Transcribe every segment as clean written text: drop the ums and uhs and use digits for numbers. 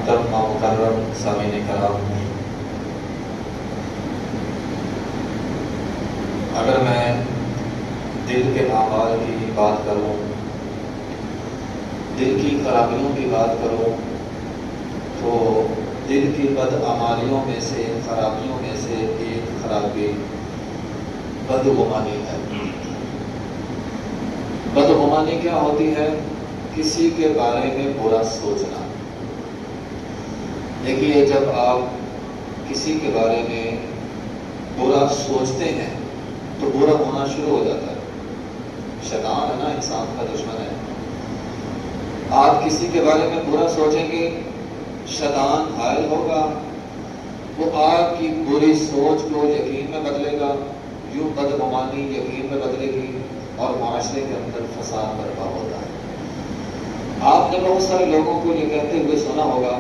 محترم مکرم سامعین کرام، اگر میں دل کے اعمال کی بات کروں، دل کی خرابیوں کی بات کروں، تو دل کی بدعمالیوں میں سے، خرابیوں میں سے ایک خرابی بدگمانی ہے۔ بدگمانی کیا ہوتی ہے؟ کسی کے بارے میں برا سوچنا۔ دیکھیے، جب آپ کسی کے بارے میں برا سوچتے ہیں تو برا ہونا شروع ہو جاتا ہے۔ شیطان ہے نا، انسان کا دشمن ہے۔ آپ کسی کے بارے میں برا سوچیں گے، شیطان حائل ہوگا، وہ آپ کی بری سوچ کو یقین میں بدلے گا، یوں بدگمانی یقین میں بدلے گی اور معاشرے کے اندر فساد برپا ہوتا ہے۔ آپ نے بہت سارے لوگوں کو یہ کہتے ہوئے سنا ہوگا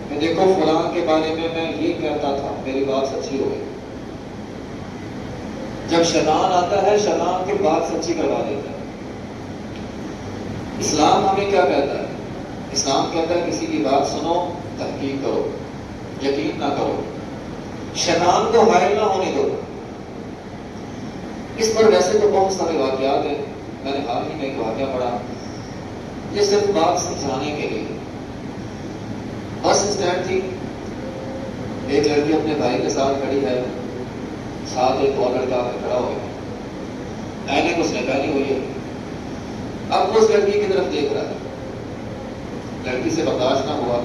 کہ دیکھو فلاں کے بارے میں یہ کہتا تھا، میری بات سچی ہو گئی۔ جب شیطان آتا ہے، شیطان کی بات سچی کروا دیتا ہے۔ اسلام ہمیں کیا کہتا ہے؟ اسلام کہتا ہے کسی کی بات سنو، تحقیق کرو، یقین نہ کرو، شیطان کو حائل نہ ہونے دو۔ اس پر ویسے تو بہت سارے واقعات ہیں، میں نے حال ہی میں ایک واقعہ پڑھا، یہ صرف بات سمجھانے کے لیے۔ بس اسٹینڈ تھی، ایک لڑکی اپنے بھائی کے ساتھ کھڑی ہے، ساتھ ایک اور لڑکا کھڑا ہو گیا، اینک اس نے پہنی ہوئی ہے۔ اب وہ اس لڑکی کی طرف دیکھ رہا ہے، لڑکی سے برداشت نہ ہوا،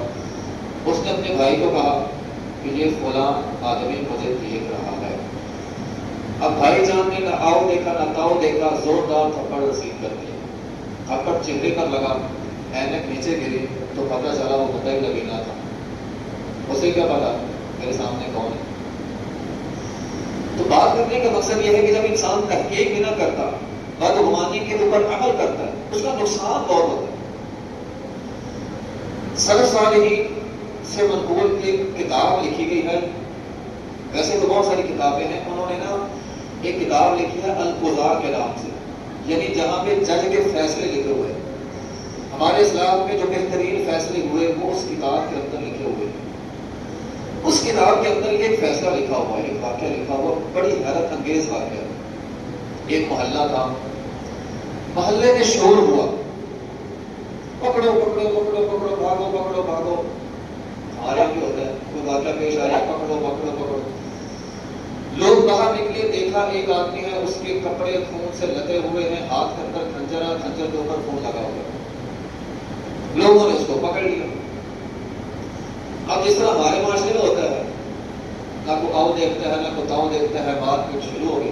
اس نے اپنے بھائی کو کہا کہ یہ فلاں آدمی مجھے دیکھ رہا ہے۔ اب بھائی جان نے نہ آؤ دیکھا نہ تاؤ دیکھا، زوردار تھپڑ رسید کر دیا۔ تھپڑ چہرے پر لگا، اینک نیچے گری تو پتہ چلا وہ بندہ ہی لگینا تھا۔ اسے کیا پتا میرے سامنے کون ہے؟ تو بات کرنے کا مقصد یہ ہے کہ جب انسان تحقیق بھی نہ کرتا، بدگمانی کے اوپر عمل کرتا ہے، اس کا نقصان بہت ہوتا ہے۔ سلف صالحین سے منقول ایک کتاب لکھی گئی ہے، ویسے تو بہت ساری کتابیں ہیں، انہوں نے نا ایک کتاب لکھی ہے القضاء کے نام سے، یعنی جہاں پہ جج کے فیصلے لکھے ہوئے ہیں۔ ہمارے اسلام میں جو بہترین فیصلے ہوئے وہ اس کتاب کے اندر لکھے ہوئے ہیں۔ اس کتاب کے اندر ایک فیصلہ لکھا ہوا ہے، ایک واقعہ لکھا ہوا، بڑی حیرت انگیز واقعہ۔ ایک محلہ تھا، محلے میں شور ہوا، پکڑو پکڑو پکڑو پکڑو، بھاگو پکڑو بھاگو۔ ہمارے یہاں بھی ہوتا ہے، کوئی واقعہ پیش آیا، پکڑو پکڑو پکڑو۔ لوگ باہر نکلے، دیکھا ایک آدمی ہے، اس کے کپڑے خون سے لدے ہوئے ہیں، ہاتھ کے اندر کھنجر ہے، کھنجر کے اوپر خون لگا ہوا ہے۔ لوگوں نے اس کو پکڑ لیا۔ اب جس طرح ہمارے معاشرے میں ہوتا ہے، نہ کو آؤ دیکھتا ہے، نہ کو تاؤ دیکھتا ہے، بات کچھ شروع ہو گئی۔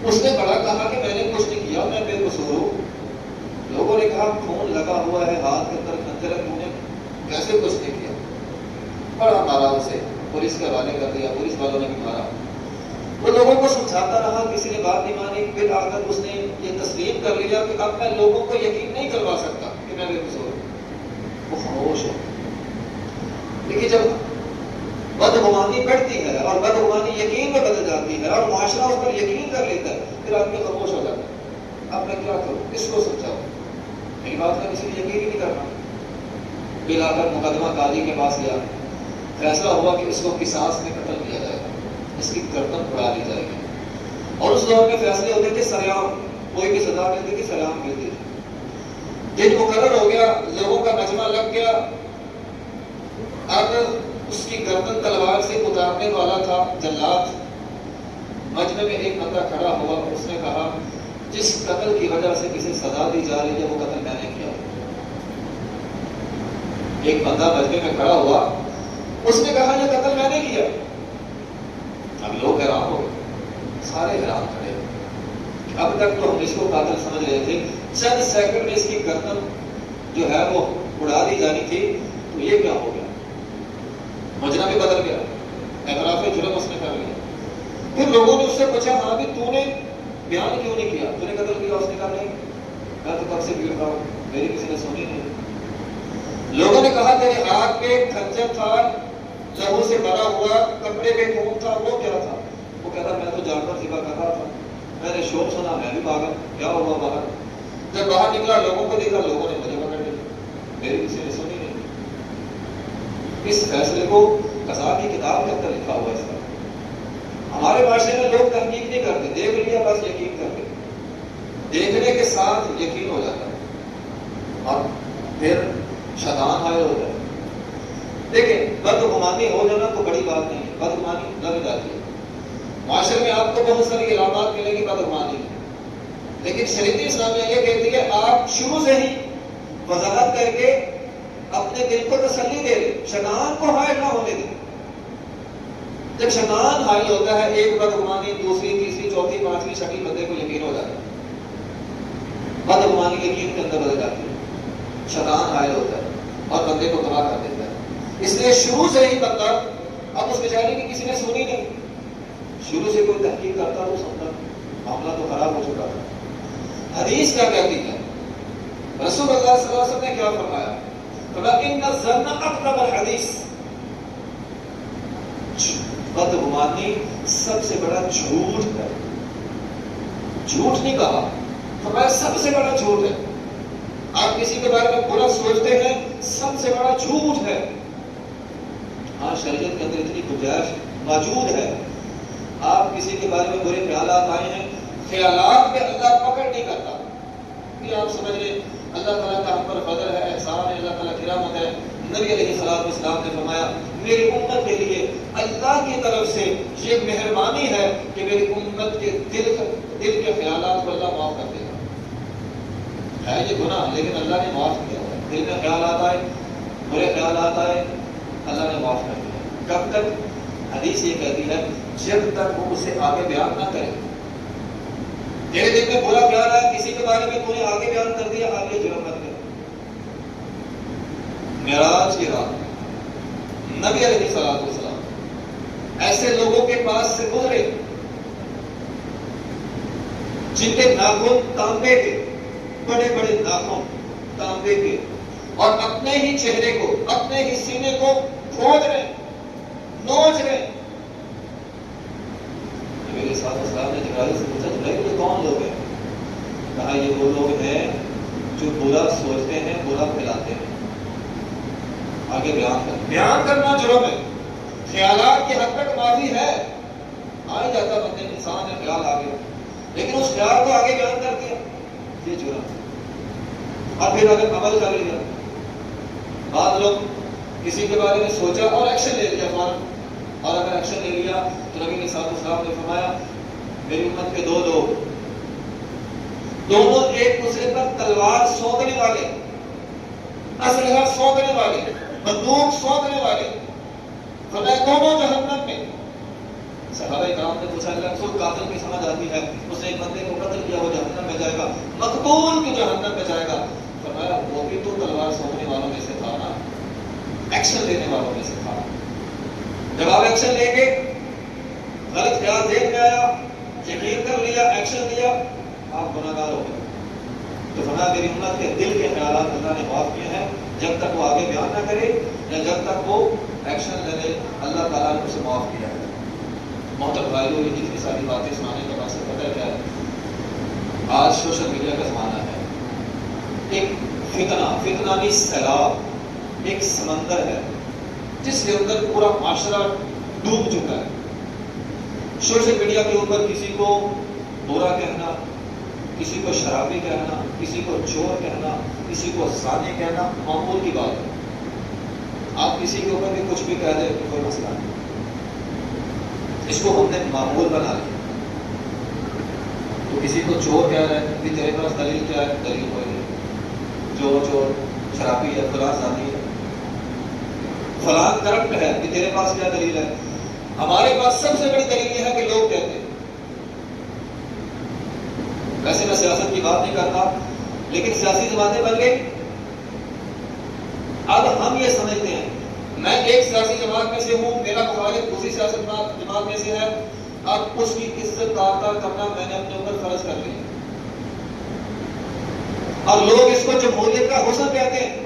اس نے بڑا کہا کہ میں نے کچھ نہیں کیا، میں بے قصور ہوں۔ لوگوں نے کہا خون لگا ہوا ہے، ہاتھ کے اندر کھنجر ہے، تم نے کیسے کچھ نہیں کیا؟ بڑا مارا اسے، پولیس کے حوالے کر دیا، پولیس والوں نے بھی مارا۔ وہ لوگوں کو سمجھاتا رہا، کسی نے بات نہیں مانی، پھر آ کر اس نے یہ تسلیم کر لیا کہ اب میں لوگوں کو یقین نہیں کروا سکتا کہ میں بے قصور ہوں۔ وہ خاموش ہے۔ لیکن جب بدگمانی بڑھتی ہے اور بدگمانی یقین میں بدل جاتی ہے اور معاشرہ اس پر یقین کر لیتا ہے، پھر آدمی خاموش ہو جاتا ہے۔ اب میں کیا کروں، کس کو سمجھاؤں؟ میری بات کا کسی نے یقین ہی نہیں کرنا۔ بلا کر مقدمہ قاضی کے پاس گیا، فیصلہ ہوا کہ اس کو قصاص میں قتل کیا جائے گا، اس کی گردن اڑا دی جائے گی۔ اور اس دور میں فیصلے ہوتے تھے سریعام، کوئی بھی سزا ملتی تھی سریعام ملتی تھی۔ دن مقرر ہو گیا، لوگوں کا مجمع لگ گیا۔ اب اس کی گردن تلوار سے اتارنے والا تھا جلاد۔ مجمع میں ایک بندہ کھڑا ہوا، اس نے کہا جس قتل کی وجہ سے کسی سزا دی جا رہی ہے وہ قتل میں نے کیا۔ ایک بندہ مجمع میں کھڑا ہوا، اس نے کہا یہ قتل میں نے کیا۔ اب لوگ حیران ہو گئے، سارے حیران کھڑے۔ اب تک تو ہم اس کو قاتل سمجھ رہے تھے، چند سیکنڈ میں اس کی گردن جو ہے وہ اڑا دی جانی تھی، تو یہ کیا ہو گیا؟ مجرم بھی بدل گیا، اعتراف جرم اس نے کر لیا۔ پھر لوگوں نے اس سے پوچھا ہاں بھی تو نے بیان کیوں نہیں کیا، تو نے قتل کیا؟ اس نے کہا نہیں، میں تو کب سے بھیڑ رہا ہوں، میری کسی نے سنی نہیں۔ لوگوں نے کہا تیرے ہاتھ پہ کھنجر تھا، لہو سے بھرا ہوا، کپڑے پہ خون تھا، وہ کیا تھا؟ وہ کہتا میں تو جانور ذبح کر رہا تھا، میں نے شور سنا، میں بھی بھاگا۔ کیا ہوا باہر؟ جب باہر نکلا لوگوں کو دیکھا، لوگوں نے مجھے پکڑ لیا، میری کسی نے سنی نہیں۔ اس فیصلے کو قضا کی کتاب کے اندر لکھا ہوا ہے اس کا. ہمارے معاشرے میں لوگ تحقیق نہیں کرتے، دیکھ لیا بس یقین کرتے، دیکھنے کے ساتھ یقین ہو جاتا ہے اور پھر شیطان حائل ہوتا ہے. دیکھیں بدگمانی ہو جانا تو بڑی بات نہیں ہے، بدگمانی لگ جاتی ہے. معاشرے میں آپ کو بہت ساری علامات ملیں گی بدگمانی، لیکن شریعت اسلامیہ یہ کہتی ہے آپ شروع سے ہی وضاحت کر کے اپنے دل کو تسلی دے دیں، شیطان کو حائل نہ ہونے دیں. جب شیطان حائل ہوتا ہے ایک بدگمانی دوسری تیسری چوتھی پانچویں چھٹی بندے کو یقین ہو جاتا ہے. بدگمانی یقین کے اندر بدل جاتی ہے، شیطان حائل ہوتا ہے اور بندے کو تباہ کر دیتا ہے. اس لیے شروع سے ہی بندہ، اب اس بیچارے کی کسی نے سنی نہیں، شروع سے کوئی تحقیق کرتا تو سمجھا معاملہ تو خراب ہو چکا تھا. حدیث کیا کہتی ہے؟ رسول اللہ صلی اللہ علیہ وسلم نے کیا فرمایا؟ فَإِنَّ الظَّنَّ أَكْذَبَ الْحَدِيثِ. بدگمانی سب سے بڑا جھوٹ ہے. جھوٹ نہیں کہا، فرمایا سب سے بڑا جھوٹ ہے. آپ کسی کے بارے میں برا سوچتے ہیں، سب سے بڑا جھوٹ ہے. ہاں شریعت کے اندر اتنی گنجائش موجود ہے، آپ کسی کے بارے میں برے خیالات آئے ہیں، خیالات پہ اللہ پکڑ نہیں کرتا. یہ آپ سمجھ لیں اللہ تعالیٰ کا ہم پر فضل ہے، احسان ہے، اللہ تعالیٰ کی رحمت ہے. نبی علیہ الصلوۃ والسلام نے فرمایا میری امت کے لیے اللہ کی طرف سے یہ مہربانی ہے کہ میری امت کے دل کے خیالات کو اللہ معاف کر دے گا. ہے یہ گناہ لیکن اللہ نے معاف کیا ہے. دل میں خیالات آئے، برے خیالات آئے، اللہ نے معاف کر دیا. کب تک؟ حدیث یہ کہتی ہے جب تک وہ اسے آگے بیان نہ کرے. تیرے دل میں برا خیال ہے کسی کے بارے میں تو نے آگے بیان کر دیا، آگے جرم مت کر. معراج کی رات نبی علیہ الصلوۃ والسلام ایسے لوگوں کے پاس سے گزرے جن کے ناخن تانبے کے، بڑے بڑے ناخن تانبے کے، اور اپنے ہی چہرے کو، اپنے ہی سینے کو کھود رہے، نوچ رہے. میرے ساتھ اسلام نے جبرائیل سے پوچھا جبرائیل یہ کون لوگ ہیں؟ کہا یہ وہ لوگ ہیں جو برا سوچتے ہیں، برا پھیلاتے ہیں. آگے بیان کرنا جرم ہے. خیالات کی حد تک معافی ہے، آ ہی جاتا بندے انسان ہے، خیال آ گیا لیکن اس خیال کو آگے بیان کر دیا، یہ جرم ہے. اور پھر اگر عمل کر لیا، بعض لوگ کسی کے بارے میں سوچا اور ایکشن لے لیا فوراً، اور اگر ایکشن لے لیا تو نبی علیہ السلام نے فرمایا میری امت کے دو لوگ، دونوں ایک دوسرے پر تلوار سونپنے والے، اسلحہ سونپنے والے، بندوق سونپنے والے، فرمایا دونوں جہنم میں. صحابہ کرام نے پوچھا اللہ رسول قاتل کی سمجھ آتی ہے، اس نے ایک بندے کو قتل کیا وہ جہنم میں جائے گا، مقتول کی جہنم میں جائے گا. فرمایا وہ بھی تو تلوار سونپنے والوں میں سے تھا نا، ایکشن لینے والوں میں سے تھا. جب آپ ایکشن لیں گے، غلط خیال ذہن میں آیا، یقین کر لیا، ایکشن لیا، آپ گناہگار ہو گئے. تو فرمایا میری امت کے دل کے خیالات اللہ نے معاف کیے ہیں، جب تک وہ آگے بیان نہ کرے یا جب تک وہ ایکشن لے لے، اللہ تعالیٰ نے اسے معاف کیا ہے. محترم بھائیوں، یہ جتنی ساری باتیں سنانے کا مقصد پتہ ہے کیا ہے؟ آج سوشل میڈیا کا زمانہ ہے، ایک فتنانی سیلاب، ایک سمندر ہے جس کے اندر پورا معاشرہ ڈوب چکا ہے. سوشل میڈیا کے اوپر کسی کو برا کہنا، کسی کو شرابی کہنا، کسی کو چور کہنا، کسی کو زانی کہنا معمول کی بات ہے. آپ کسی کے اوپر بھی کچھ بھی کہہ دیں تو کوئی مسئلہ نہیں. اس کو ہم نے معمول بنا لیا. تو کسی کو چور کہہ رہے ہیں کہ تیرے پاس دلیل کیا ہے؟ دلیل کوئی نہیں. چور شرابی ہے، فلاں زانی ہے، فلاں کرپٹ ہے کہ تیرے پاس کیا دلیل ہے؟ ہمارے پاس سب سے بڑی دلیل یہ ہے کہ لوگ کہتے ہیں. ویسے میں سیاست کی بات نہیں کرتا لیکن سیاسی جماعتیں بن گئی. اب ہم یہ سمجھتے ہیں میں ایک سیاسی جماعت میں سے ہوں، میرا مخالف دوسری سیاسی جماعت میں سے ہے، اب اس کی عزت دار کرنا میں نے اپنے اوپر فرض کر لیا. اور لوگ اس کو جمہوریت کا حسن کہتے ہیں.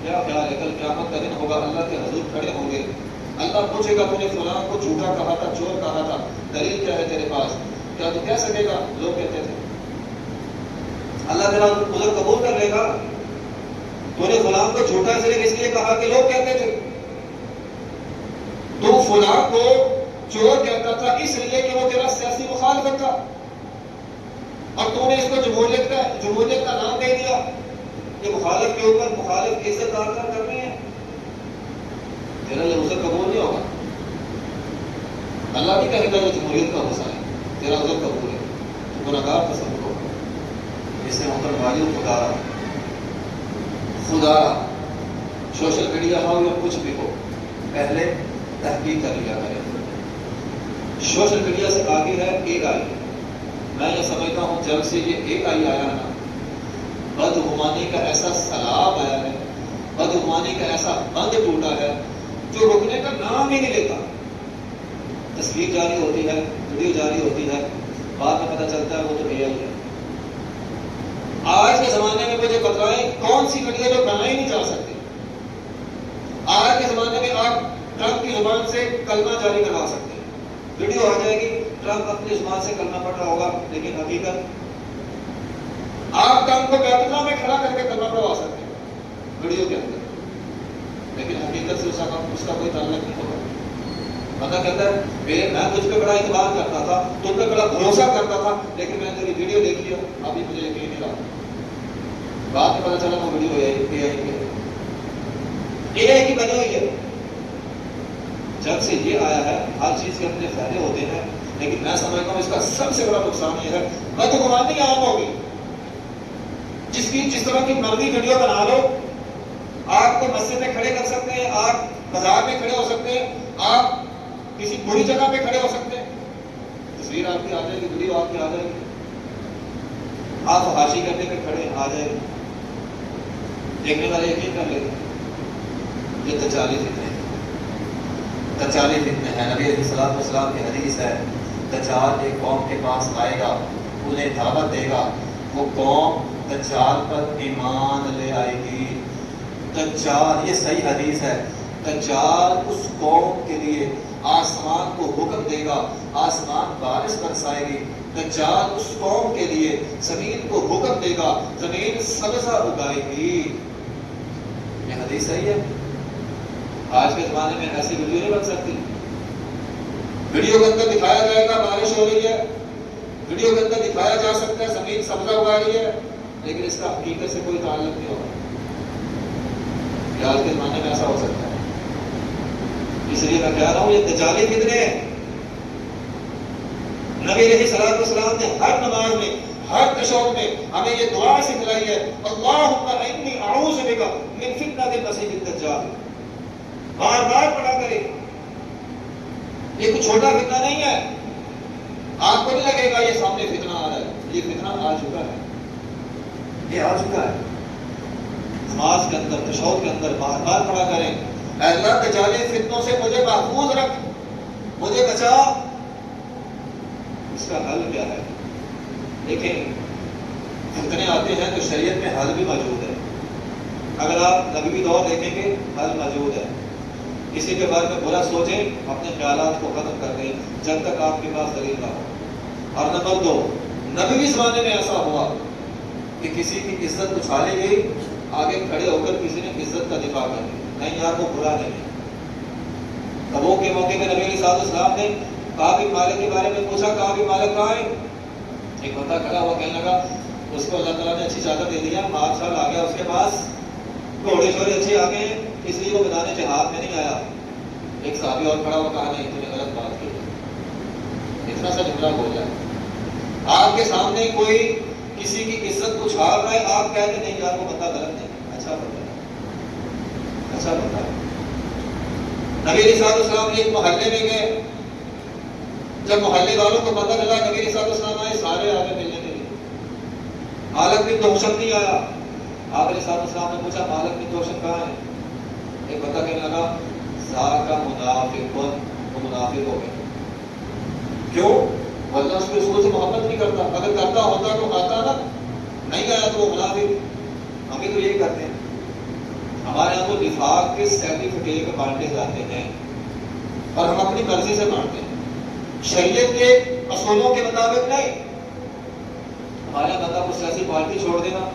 کیا خیال ہے کل قیامت کا دن ہوگا، اللہ کے حضور کھڑے ہوں گے، اللہ پوچھے گا تو نے فلاں کو جھوٹا کہا تھا، چور کہا تھا، دلیل کیا ہے تیرے پاس؟ کیا تو کہہ سکے گا لوگ کہتے تھے؟ اللہ تیرا عذر قبول کر لے گا؟ تو نے فلاں کو جھوٹا صرف اس لیے کہا کہ لوگ کہتے تھے. تو فلاں کو چور کہتا تھا اس لیے کہ وہ تیرا سیاسی مخالفت تھا، اور تو نے اس کو جمہوریت کا نام دے دیا. یہ مخالف کے اوپر مخالف کی عزت دار کرنی ہے، تیرا یہ عذر قبول نہیں ہوگا. اللہ بھی کہے گا یہ جمہوریت کا غصہ ہے، تیرا عذر قبول ہے، تو گناہگار تصور ہوگا. اس سے محترم بھائیوں، خدا سوشل میڈیا ہو یا کچھ بھی ہو، پہلے تحقیق کر لیا کرے. سوشل میڈیا سے آگے ہے اے آئی. میں یہ سمجھتا ہوں جب سے یہ اے آئی آیا ہے نا، بدگمانی کا ایسا سیلاب آیا ہے، بدگمانی کا ایسا بند ٹوٹا ہے جو رکنے کا نام ہی نہیں لیتا. تصویر جاری ہوتی ہے، ویڈیو جاری ہوتی ہے، بعد میں پتہ چلتا ہے وہ تو اے آئی ہے. آج کے زمانے میں مجھے بتائیں کون سی ویڈیو جو بنائی نہیں جا سکتی. آج کے زمانے میں آپ ٹرمپ کی زبان سے کلمہ جاری کروا سکتے ہیں، ویڈیو آ جائے گی، ٹرمپ اپنی زبان سے کلمہ پڑھ رہا ہوگا، لیکن حقیقت آپ ٹرمپ کو بیت اللہ میں کھڑا کر کے کلمہ پڑھوا سکتے ہیں ویڈیو کے اندر، لیکن حقیقت سے اس کا کوئی تعلق نہیں ہوگا. بندہ کہتا ہے میں تجھ پہ بڑا اعتبار کرتا تھا، تم پہ بڑا بھروسہ کرتا تھا، لیکن میں نے تیری ویڈیو دیکھی ہے، ابھی مجھے یقین نہیں رہا. بعد میں پتہ چلا وہ ویڈیو اے آئی کی بنی ہوئی ہے. جب سے یہ آیا ہے ہر چیز کے اپنے فائدے ہوتے ہیں، لیکن میں سمجھتا ہوں اس کا سب سے بڑا نقصان یہ ہے بدگمانی عام ہوگی. جس طرح کی مرضی ویڈیو بنا لو، آپ کو مسجد میں کھڑے کر سکتے ہیں، آپ بازار میں کھڑے ہو سکتے ہیں، آپ کسی بری جگہ پہ کھڑے ہو سکتے ہیں، تصویر آپ کی آ جائے گی، ویڈیو آپ کی آ جائے گی، آپ حاشی کرنے پہ کھڑے آ جائے گی. دیکھنے والے یقین کر لیتے ہیں یہ تجالی فتنے ہیں، تجالی فتنے ہیں. نبی علیہ السلام کی حدیث ہے، دجال ایک قوم کے پاس آئے گا، انہیں دعوت دے گا، وہ قوم دجال پر ایمان لے آئے گی. دجال، یہ صحیح حدیث ہے، دجال اس قوم کے لیے آسمان کو حکم دے گا، آسمان بارش برسائے گی. دجال اس قوم کے لیے زمین کو حکم دے گا، زمین سبزہ اگائے گی. یہ حدیث صحیح ہے. آج کے زمانے میں ایسی ویڈیو نہیں بن سکتی. ویڈیو کے اندر دکھایا جائے گا بارش ہو رہی ہے، ویڈیو کے اندر دکھایا جا سکتا ہے زمین سبزہ اگا رہی ہے، لیکن اس کا حقیقت سے کوئی تعلق نہیں ہوگا. آج کے زمانے میں ایسا ہو سکتا ہے. اس لیے میں کہہ رہا ہوں یہ دجالی فتنے ہیں. نبی علیہ السلام نے ہر نماز میں، ہر تشہد میں ہمیں یہ دعا سکھلائی ہے، اللہم انی اعوذ بک من فتنۃ المسیح الدجال. بار بار پڑھا کرے. یہ کوئی چھوٹا فتنہ نہیں ہے. آپ کو نہیں لگے گا یہ سامنے فتنہ آ رہا ہے، یہ فتنہ آ چکا ہے، یہ آ چکا ہے. نماز کے اندر، تشہد کے اندر بار بار پڑھا کریں، اے اللہ دجالی فتنوں سے مجھے محفوظ رکھ، مجھے بچا. اس کا حل کیا ہے؟ لیکن فتنے آتے ہیں تو شریعت میں حل بھی موجود ہے. اگر آپ نبوی دور دیکھیں گے حل موجود ہے. کسی کے بارے میں برا سوچیں، اپنے خیالات کو ختم کر دیں جب تک آپ کے پاس دلیل نہ ہو. اور نمبر 2، نبوی زمانے میں ایسا ہوا کہ کسی کی عزت اچھالی گئی، آگے کھڑے ہو کر کسی نے عزت کا دفاع کر دیا، نہیں یار وہ برا نہیں ہے. تبوک کے موقع میں نبی علیہ السلام نے کعب بن مالک کے بارے میں پوچھا، کعب بن مالک کہاں ہے؟ ایک بندہ کھڑا ہوا کہنے لگا اس کو اللہ تعالیٰ نے اچھی چادر دے دیا، مال شال آ گیا اس کے پاس، گھوڑے شوڑے اچھے آ گئے ہیں، اس لیے وہ میدان جہاد میں نہیں آیا. ایک صحابی اور کھڑا ہوا، کہا نہیں تم نے غلط بات کی. اتنا سا جملہ بول جائے. آپ کے سامنے کوئی کسی کی عزت کو چھاڑ رہا ہے، آپ کہتے نہیں یار وہ بندہ غلط نہیں، اچھا بندہ ہے، اچھا بندہ ہے. نبی علیہ السلام ایک محلے میں گئے، جب محلے والوں کو پتہ چلا نبی علیہ السلام آئے، سارے آگے ملنے کے لیے. مالک بن دوشم نہیں آیا. آپ علیہ السلام نے پوچھا مالک بن دوشم کہاں ہے؟ ایک بندہ کہنے لگا ذاک منافق، وہ منافق ہو گئے. کیوں؟ ورنہ اس کے رسول سے محبت نہیں کرتا. اگر کرتا ہوتا تو آتا نا، نہیں آیا تو وہ منافق. ہم بھی تو یہی کرتے ہیں. ہمارے یہاں تو نفاق کے سرٹیفکیٹ بانٹے جاتے ہیں اور ہم اپنی مرضی سے بانٹتے ہیں، شریعت کے اصولوں کے مطابق نہیں. ہمارے یہاں بندہ کو سیاسی پارٹی چھوڑ دینا،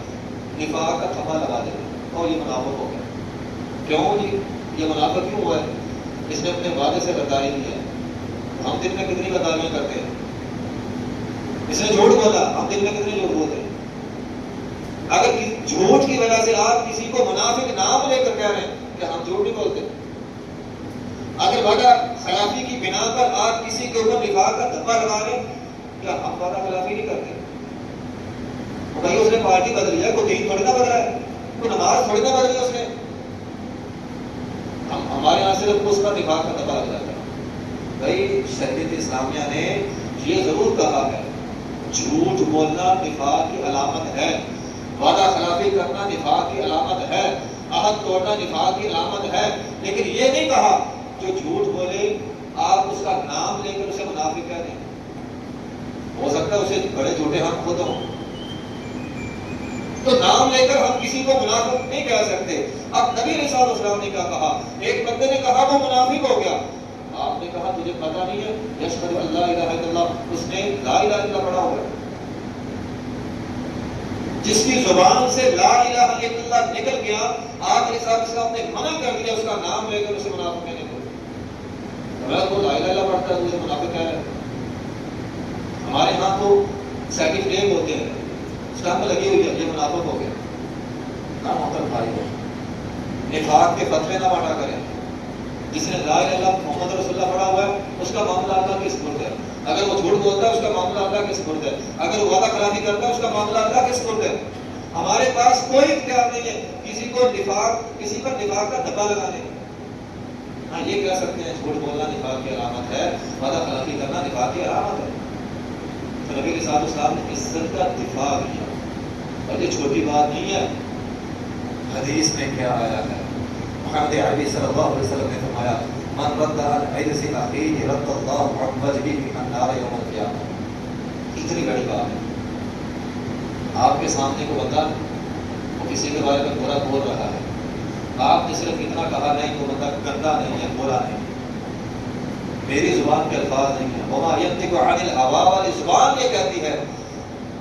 نفاق کا تھپا لگا دینا اور یہ منافق ہو گیا. کیوں جی یہ منافق کیوں ہوا ہے؟ اس نے اپنے وعدے سے غداری کی ہے. ہم دن میں کتنی غداریاں کرتے ہیں. اس نے جھوٹ بولا, ہم دن میں کتنے جھوٹ بولتے ہیں. اگر جھوٹ کی وجہ سے آپ کسی کو منافق نام لے کر کہہ رہے ہیں کہ ہم جھوٹ نہیں بولتے. اگر وعدہ خلافی کی بنا پر آپ کسی کے اوپر نفاق کا دھبا لگا رہے ہیں, کیا ہم وعدہ خلافی نہیں کرتے؟ بھائی اس نے پارٹی بدلی ہے, کوئی دین تھوڑی نہ بدلا ہے, کوئی نماز تھوڑی نہ بدلی اس نے. ہمارے یہاں صرف اس کا نفاق کا دبا لگ جاتا ہے. بھائی شریعت اسلامیہ نے یہ ضرور کہا ہے جھوٹ بولنا نفاق کی علامت ہے, وعدہ خلافی کرنا نفاق کی علامت ہے, عہد توڑنا نفاق کی علامت ہے, لیکن یہ نہیں کہا جو جھوٹ بولے آپ اس کا نام لے کر اسے منافق کہہ دیں. ہو سکتا ہے اسے بڑے جھوٹے ہم خود ہوں, تو نام لے کر ہم کسی کو منافق نہیں کہہ سکتے. اب نبی علیہ السلام نے کیا کہا, ایک بندے نے کہا وہ منافق ہو گیا, آپ نے کہا تجھے پتہ نہیں ہے یشہد ان لا الہ الا اللہ, اس نے لا الہ الا اللہ پڑھا ہوگا. جس کی زبان سے لا الہ الا اللہ نکل گیا, آپ علیہ السلام نے منع کر دیا اس کا نام لے کر اسے منافق کہنے کو. وہ لا الہ الا اللہ پڑھتا ہے اسے منافق کہہ رہا ہے. ہمارے ہاں تو سرٹیفکیٹ ہوتے ہیں, اسٹمپ لگی ہوئی ہے, یہ منافق ہو گیا. نہ محترم بھائی ہو, نفاق کے فتوے نہ بانٹا کریں. جس نے لا الہ الا اللہ محمد رسول اللہ پڑھا ہوا ہے اس کا معاملہ اللہ کے سپرد ہے. اگر وہ جھوٹ بولتا ہے اس کا معاملہ اللہ کے سپرد ہے. اگر وہ وعدہ خلافی کرتا ہے اس کا معاملہ اللہ کے سپرد ہے. ہمارے پاس کوئی اختیار نہیں ہے کسی پر نفاق کا دبا لگانے. ہاں یہ کہہ سکتے ہیں جھوٹ بولنا نفاق کی علامت ہے, وعدہ خلافی کرنا نفاق کی علامت ہے. تو نبی علیہ السلام نے عزت کا دفاع کیا, اور یہ چھوٹی بات نہیں ہے. حدیث میں کیا آیا ہے, محمد عربی صلی اللہ علیہ وسلم نے فرمایا من رد عن عرض اخیہ رد اللہ عن وجهه من النار یوم القیامہ. اتنی بڑی بات ہے. آپ کے سامنے کو بندہ وہ کسی کے بارے میں برا بول رہا ہے, آپ نے صرف اتنا کہا نہیں وہ بندہ گندا نہیں ہے, برا نہیں, میری زبان کے الفاظ نہیں ہے. وما ينطق عن الهوى والی زبان یہ کہتی ہے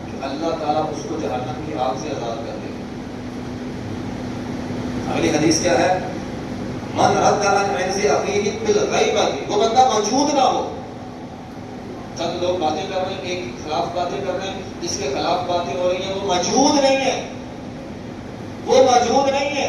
کہ اللہ تعالیٰ اس کو جہنم کی آگ سے آزاد کر دے. اگلی حدیث کیا ہے, من رد عن عرض اخیہ بالغیبہ, وہ بندہ موجود نہ ہو. چند لوگ باتیں کر رہے ہیں, ایک خلاف باتیں کر رہے ہیں, جس کے خلاف باتیں ہو رہی ہیں وہ موجود نہیں ہے, وہ موجود نہیں ہے.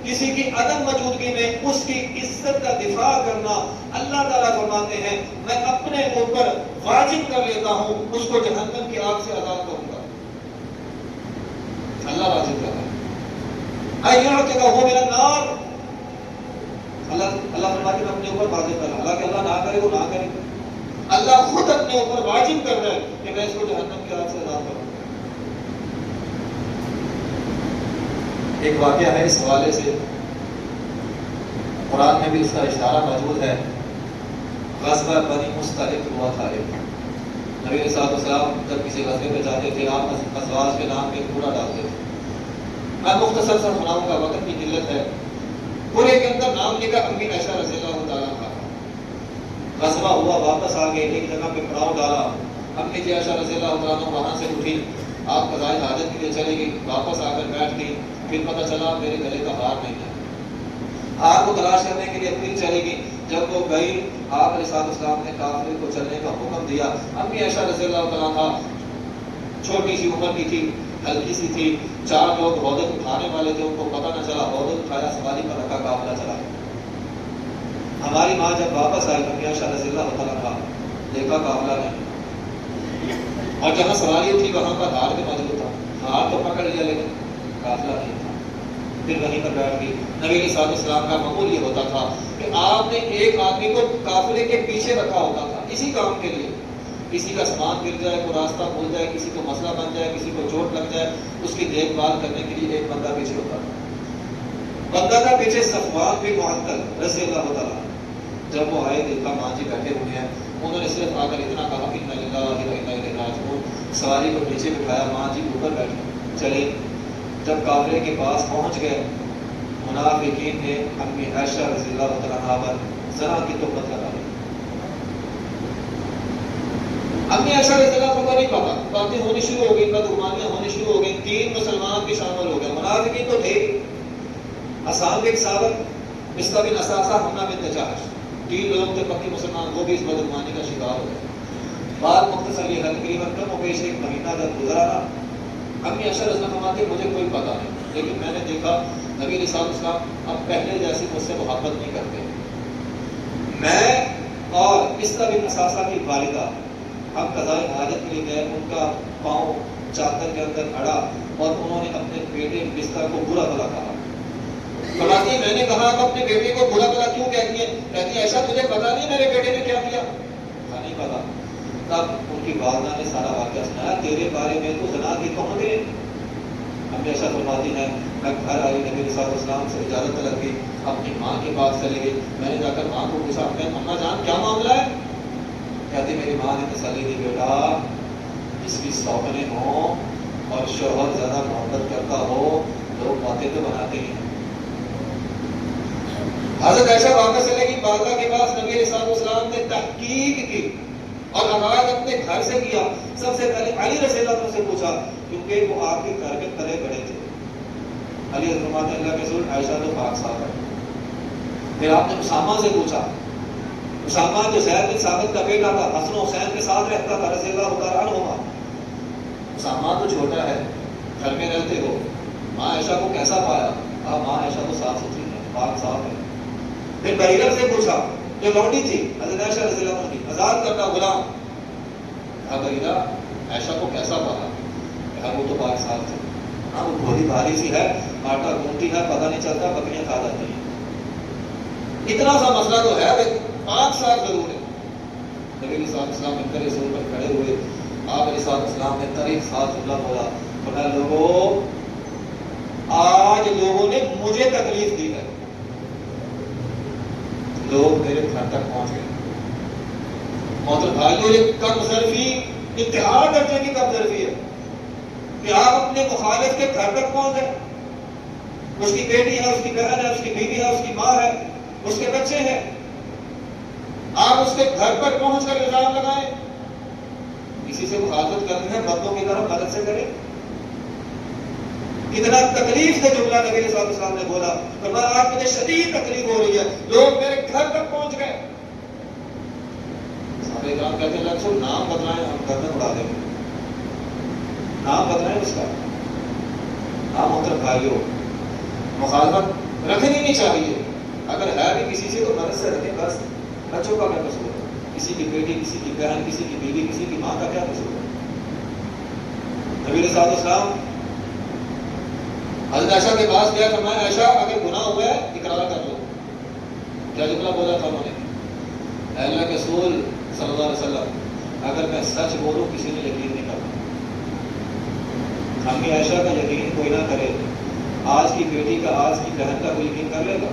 کسی کی عدم موجودگی میں اس کی عزت کا دفاع کرنا, اللہ تعالیٰ فرماتے ہیں میں اپنے اوپر واجب کر لیتا ہوں اس کو جہنم کی آگ سے آزاد کروں گا. اللہ واجب کر رہا ہے. وہ میرا نار, اللہ فرماتے ہیں اپنے اوپر واجب کر رہا. حالانکہ اللہ نہ کرے وہ نہ کرے, اللہ خود اپنے اوپر واجب کر رہا ہے کہ میں اس کو جہنم کی آگ سے آزاد کروں. ایک واقعہ ہے اس حوالے سے, قرآن میں بھی اس کا اشارہ موجود ہے. غزوہ بنی مستلق ہوا تھا. نبی علیہ السلام جب کسی غزوے پہ جاتے تھے آپ ازواج کے نام پہ کوڑا ڈالتے تھے. میں مختصر سا سناؤں گا, وقت کی قلت ہے. پورے کے اندر نام لکھا امی عائشہ رضی اللہ تعالیٰ عنہا. غزوہ ہوا, واپس آ گئے, ایک جگہ پہ پڑاؤ ڈالا. امی جی عائشہ رضی اللہ تعالیٰ عنہ وہاں سے اٹھی, آپ قضائے حاجت کے لیے چلے گئی, واپس آ کر بیٹھ گئی. پھر پتہ چلا میرے گلے کا ہار نہیں ہے. آپ کو تلاش کرنے کے لیے پھر چلے گی. جب وہ گئی, آپ علیہ السلام نے قافلے کو چلنے کا حکم دیا. امی عائشہ رضی اللہ تعالیٰ عنہ چھوٹی سی عمر کی تھی, ہلکی سی تھی. 4 لوگ عہدت اٹھانے والے تھے, ان کو پتہ نہ چلا, عہدت اٹھایا, سواری پر رکھا, قافلہ چلا. ہماری ماں جب واپس آئی امی عائشہ رضی اللہ تعالیٰ عنہ, دیکھا قافلہ نہیں, اور جہاں سواری تھی وہاں پر ہار بھی موجود تھا. ہار تو پکڑ لیا لیکن قافلہ نہیں تھا. پھر وہیں پر بیٹھ گئی. نبی علیہ السلام کا معمول یہ ہوتا تھا کہ آپ نے ایک آدمی کو قافلے کے پیچھے رکھا ہوتا تھا اسی کام کے لیے. کسی کا سامان گر جائے, کوئی راستہ بھول جائے, کسی کو مسئلہ بن جائے, کسی کو چوٹ لگ جائے, اس کی دیکھ بھال کرنے کے لیے ایک بندہ پیچھے ہوتا تھا. بندہ کا پیچھے صفوان بن معطل رضی اللہ تعالیٰ. جب وہ آئے دیکھا ماں جی بیٹھے ہوئے ہیں, انہوں نے صرف آ کر اتنا کہا کہ انا للہ و انا الیہ راجعون. سواری کو نیچے بٹھایا, ماں جی اوپر بیٹھے چلے. جب قافلے کے پاس پہنچ گئے, منافقین نے امی عائشہ رضی اللہ تعالیٰ عنہا پر زنا کی تہمت لگا دی. امی عائشہ رضی اللہ عنہا کو نہیں پتا, باتیں ہونی شروع ہو گئی, بدگمانیاں ہونی شروع ہو گئی. 3 مسلمان بھی شامل ہو گئے. منافقین تو تھے, حسان بن ثابت, مصطح بن اثاثہ, حمزہ بن جحش, 3 لوگ تھے پکی مسلمان، وہ بھی اس بدعنوانی کا شکار ہو گئے۔ بات مختصر یہ ہے، تقریباً کم و بیش 1 مہینہ جب گزرا نا، امی عائشہ رضی اللہ عنہا مجھے کوئی پتا نہیں، لیکن میں نے دیکھا نبی علیہ السلام اب پہلے جیسے مجھ سے محبت نہیں کرتے۔ میں اور بستہ بن اثاثہ کی والدہ ہم قضائے حاجت کے لیے گئے، ان کا پاؤں چادر کے اندر اڑا اور انہوں نے اپنے بیٹے بستہ کو برا بھلا کہا۔ فرماتی ہے میں نے کہا اب اپنے بیٹے کو برا بھلا کیوں کہتی ہے؟ کہتی ہے ایسا تجھے پتا نہیں میرے بیٹے نے کیا کیا؟ نہیں پتا۔ تب ان کی والدہ نے سارا واقعہ سنایا، تیرے بارے میں تو زنا کی کہوں گے۔ ہم ایسا فرماتی ہے میں گھر آئی، نبی صلی اللہ علیہ وسلم سے اجازت طلب کی، اپنی ماں کے پاس چلے گئی۔ میں نے جا کر ماں کو پوچھا اماں جان کیا معاملہ ہے؟ کہتی میری ماں نے تسلی دی، بیٹا اس کی سوکنے ہوں اور شوہر زیادہ محبت کرتا ہو، لوگ باتیں تو بناتے ہیں۔ حضرت عائشہ واپس چلے گی والدہ کے پاس، نبی علیہ السلام نے تحقیق کی اور آغاز اپنے گھر سے کیا۔ سب سے پہلے علی رضی اللہ عنہ سے پوچھا، کیونکہ وہ آپ کے گھر میں پلے بڑے تھے۔ علی رضی اللہ عنہ اللہ کے رسول عائشہ تو پاک صاحب ہے۔ پھر آپ نے اسامہ سے پوچھا، اسامہ جو زید بن ثابت کا بیٹا تھا، حسن و حسین کے ساتھ رہتا تھا رضی اللہ تعالیٰ عنہما، اسامہ تو چھوٹا ہے، گھر میں رہتے ہو، ماں عائشہ کو کیسا پایا؟ ماں عائشہ تو صاف ستھری ہے، پاک صاف ہے۔ پھر بحیرہ سے پوچھا جو لونڈی تھی حضرت عائشہ رضی اللہ عنہ کی، آزاد کرتا غلام، کہا بحیرہ عائشہ کو کیسا پالا؟ کہا وہ تو پاک صاف تھی، ہاں وہ بھولی بھاری سی ہے، آٹا گھومتی ہے، پتہ نہیں چلتا، بکریاں کھا جاتی ہیں۔ اتنا سا مسئلہ تو ہے، 5 سال ضرور ہے۔ نبی علیہ السلام ممبر رسول پر کھڑے ہوئے، آپ علیہ السلام نے طریق ساتھ اللہ بولا، فرمایا لوگوں آج لوگوں نے مجھے تکلیف دی ہے، لوگ میرے گھر تک پہنچ گئے۔ محترم بھائیوں یہ کم ظرفی انتہا درجے کی کم ظرفی ہے کہ آپ اپنے مخالف کے گھر تک پہنچ گئے، اس کی بیٹی ہے، اس کی بہن ہے، اس کی بیوی ہے، اس کی ماں ہے، اس کے بچے ہیں، آپ اس کے گھر پر پہنچ کر الزام لگائیں۔ کسی سے مخالفت کرنی ہے مردوں کی طرف مدد سے کریں۔ اتنا تکلیف سے جملہ نبی صلی اللہ علیہ وسلم نے بولا، فرمایا آج مجھے شدید تکلیف ہو رہی ہے، لوگ میرے گھر تک پہنچ گئے۔ صحابہ کرام کہتے ہیں اللہ رسول نام بتلائیں، ہم گھر میں اڑا دیں گے، نام بتلائیں اس کا۔ ہاں محترم بھائیوں مخالفت رکھنی نہیں چاہیے، اگر ہے بھی کسی سے تو مدد سے رکھیں، بس بچوں کا کیا قصور ہے؟ کسی کی بیٹی، کسی کی بہن، کسی کی بیوی، کسی کی ماں کا کیا قصور ہے؟ نبی صلی اللہ علیہ وسلم حضرت عائشہ کے پاس گیا، فرمایا عائشہ اگر گناہ ہوا ہے اقرار کر لو۔ کیا جملہ بولا تھا انہوں نے؟ اے اللہ کے رسول صلی اللہ علیہ وسلم اگر میں سچ بولوں کسی نے یقین نہیں کرتا۔ امی عائشہ کا یقین کوئی نہ کرے، آج کی بیٹی کا، آج کی بہن کا کوئی یقین کر لے گا؟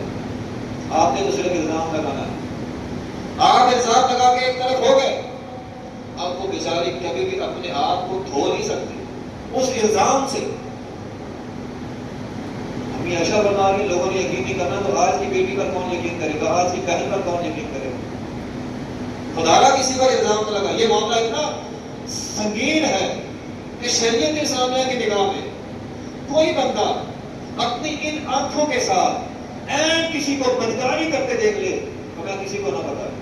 آپ نے دوسرے کے الزام لگانا ہے، آپ الزام لگا کے ایک طرف ہو گئے، اب وہ بیچاری کبھی بھی اپنے آپ کو دھو نہیں سکتی اس الزام سے۔ امی عائشہ بتا رہی لوگوں نے یقین نہیں کرنا، تو آج کی بیٹی پر کون یقین کرے گا؟ آج کی بہن پر کون یقین کرے گا؟ خدا کا کسی پر الزام نہ لگا۔ یہ معاملہ اتنا سنگین ہے کہ شریعت اسلامیہ کی نگاہ میں کوئی بندہ اپنی ان آنکھوں کے ساتھ این کسی کو بدکاری کرتے دیکھ لے تو میں کسی کو نہ بتاؤں،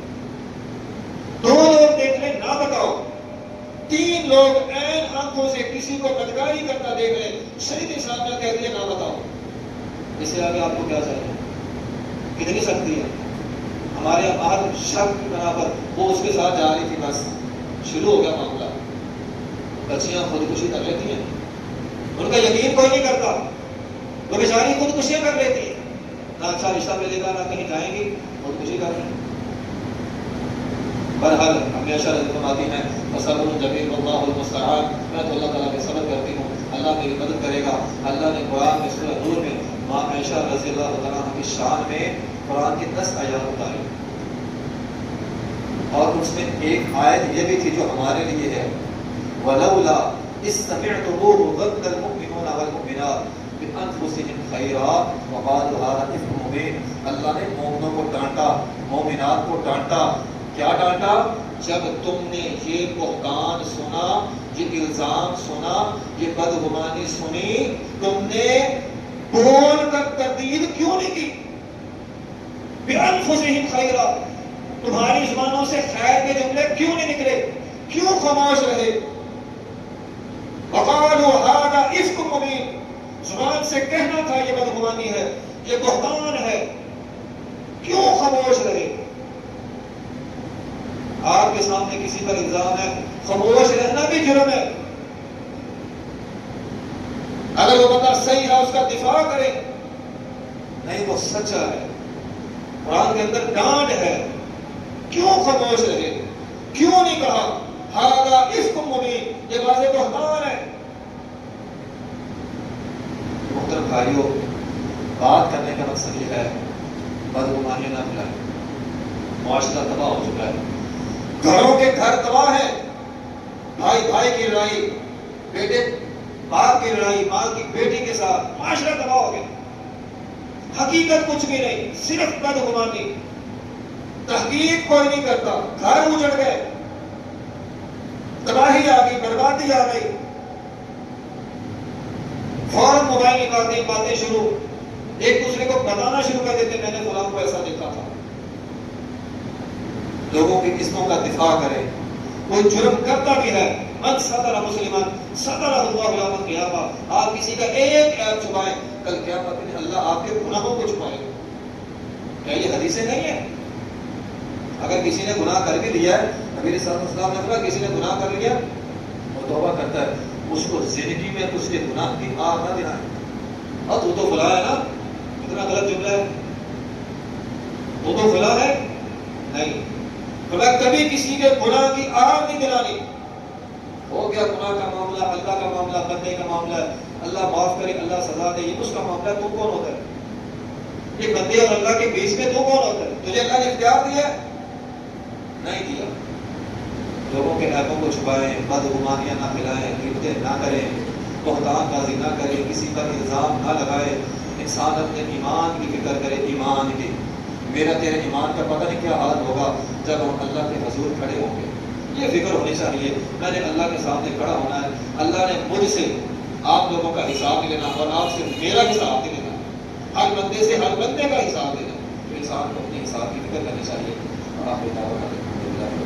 2 لوگ دیکھ لیں نہ بتاؤ، 3 لوگ این آنکھوں سے کسی کو بدکاری کرتا دیکھ لیں، شریعت اسلامیہ کہتی ہے نہ بتاؤ۔ اس سے آگے آپ کو کیا چاہیے؟ کتنی سختی ہے؟ ہمارے یہاں شک کی بنا پر وہ اس کے ساتھ جا رہی تھی، بس شروع ہو گیا معاملہ، بچیاں خودکشی کر لیتی ہیں، ان کا یقین کوئی نہیں کرتا، وہ بیچاری خودکشیاں کر لیتی ہیں، نہ اچھا رشتہ ملے گا، نہ کہیں جائیں گی، خودکشی کر رہی ہیں۔ بہرحال ہمیشہ رضی ہیں وصبر جمیل واللہ المستعان، میں تو اللہ تعالیٰ میں صبر کرتی ہوں، اللہ میری مدد کرے گا۔ اللہ نے قرآن میں سورہ نور میں ماں عائشہ رضی اللہ تعالیٰ عنہ کی شان میں قرآن کی 10 آیات اتاری، اور اس میں ایک آیت یہ بھی تھی جو ہمارے لیے ہے، وَلَوْلَا إِذْ سَمِعْتُمُوهُ ظَنَّ الْمُؤْمِنُونَ وَالْمُؤْمِنَاتُ بِأَنفُسِهِمْ خَيْرًا وَقَالُوا هَذَا إِفْكٌ مُبِينٌ۔ اللہ نے مومنوں کو ڈانٹا، مومنات کو ڈانٹا، کیا ڈانٹا؟ جب تم نے یہ بہتان سنا، یہ الزام سنا، یہ بدگمانی سنی، تم نے بول کر تردید کیوں نہیں کی؟ بِأَنفُسِهِمْ خَيْرًا، تمہاری زبانوں سے خیر کے جملے کیوں نہیں نکلے؟ کیوں خاموش رہے؟ وقالوا هذا افک مبین، زبان سے کہنا تھا یہ بدگمانی ہے، یہ بہتان ہے، کیوں خاموش رہے؟ آپ کے سامنے کسی پر الزام ہے، خاموش رہنا بھی جرم ہے۔ اگر وہ بندہ صحیح ہے اس کا دفاع کرے، نہیں وہ سچا ہے، قرآن کے اندر ڈانٹ ہے، کیوں خاموش رہے؟ کیوں نہیں کہا ہذا افک مبین، یہ واضح بہتان ہے؟ محترم بھائیوں، بات کرنے کا مقصد یہ ہے بدگمانیاں نہ پھیلائیں۔ معاشرہ تباہ ہو چکا ہے، گھروں کے گھر تباہ ہیں، بھائی بھائی کی لڑائی، بیٹے باپ کی لڑائی، ماں کی بیٹی کے ساتھ، معاشرہ تباہ ہو گیا۔ حقیقت کچھ بھی نہیں، صرف بدگمانی، تحقیق کوئی نہیں کرتا، گھر اجڑ گئے، تباہی آ گئی، بربادی آ گئی، فوراً موبائل نکالتے ہیں، باتیں شروع، ایک دوسرے کو بتانا شروع کر دیتے، میں نے فلاں کو ایسا دیکھا تھا۔ لوگوں کی قسموں کا دفاع کرے، کوئی جرم کرتا بھی ہے، من ستر مسلمان سترہ اللہ یوم القیامہ، آپ کسی کا ایک عیب چھپائیں، کل قیامت میں اللہ آپ کے گناہوں کو چھپائے گا۔ کیا یہ حدیثیں نہیں ہیں؟ اگر کسی نے گناہ کر بھی لیا ہے، نبی صلی اللہ علیہ وسلم نے کہا کسی نے گناہ کر لیا وہ توبہ کرتا ہے، اس کو زندگی میں اس کے گناہ کی آگ نہ دلائیں۔ اور تو فلاں ہے نا، اتنا غلط جملہ ہے، تو فلاں ہے نہیں، فلاں کبھی کسی کے گناہ کی آگ نہیں دلانی۔ ہو گیا گناہ کا معاملہ، اللہ کا معاملہ، بندے کا معاملہ ہے، اللہ معاف کرے، اللہ سزا دے، یہ اس کا معاملہ ہے، تو کون ہوتا ہے؟ یہ بندے اور اللہ کے بیچ میں تو کون ہوتا ہے؟ تجھے اللہ نے اختیار دیا ہے؟ نہیں دیا۔ لوگوں کے عیبوں کو چھپائیں، بدگمانیاں نہ پھیلائیں، غیبتیں نہ کریں، بہتان بازی نہ کریں، کسی پر الزام نہ لگائے۔ انسان اپنے ایمان کی فکر کرے، ایمان کی۔ میرا تیرے ایمان کا پتہ نہیں کیا حال ہوگا جب ہم اللہ کے حضور کھڑے ہوں گے، یہ فکر ہونی چاہیے۔ میں نے اللہ کے سامنے کھڑا ہونا ہے، اللہ نے مجھ سے آپ لوگوں کا حساب نہیں لینا اور آپ سے میرا حساب نہیں لینا، ہر بندے سے ہر بندے کا حساب دینا۔ تو انسان کو اپنے حساب کی فکر کرنی چاہیے۔ اور آپ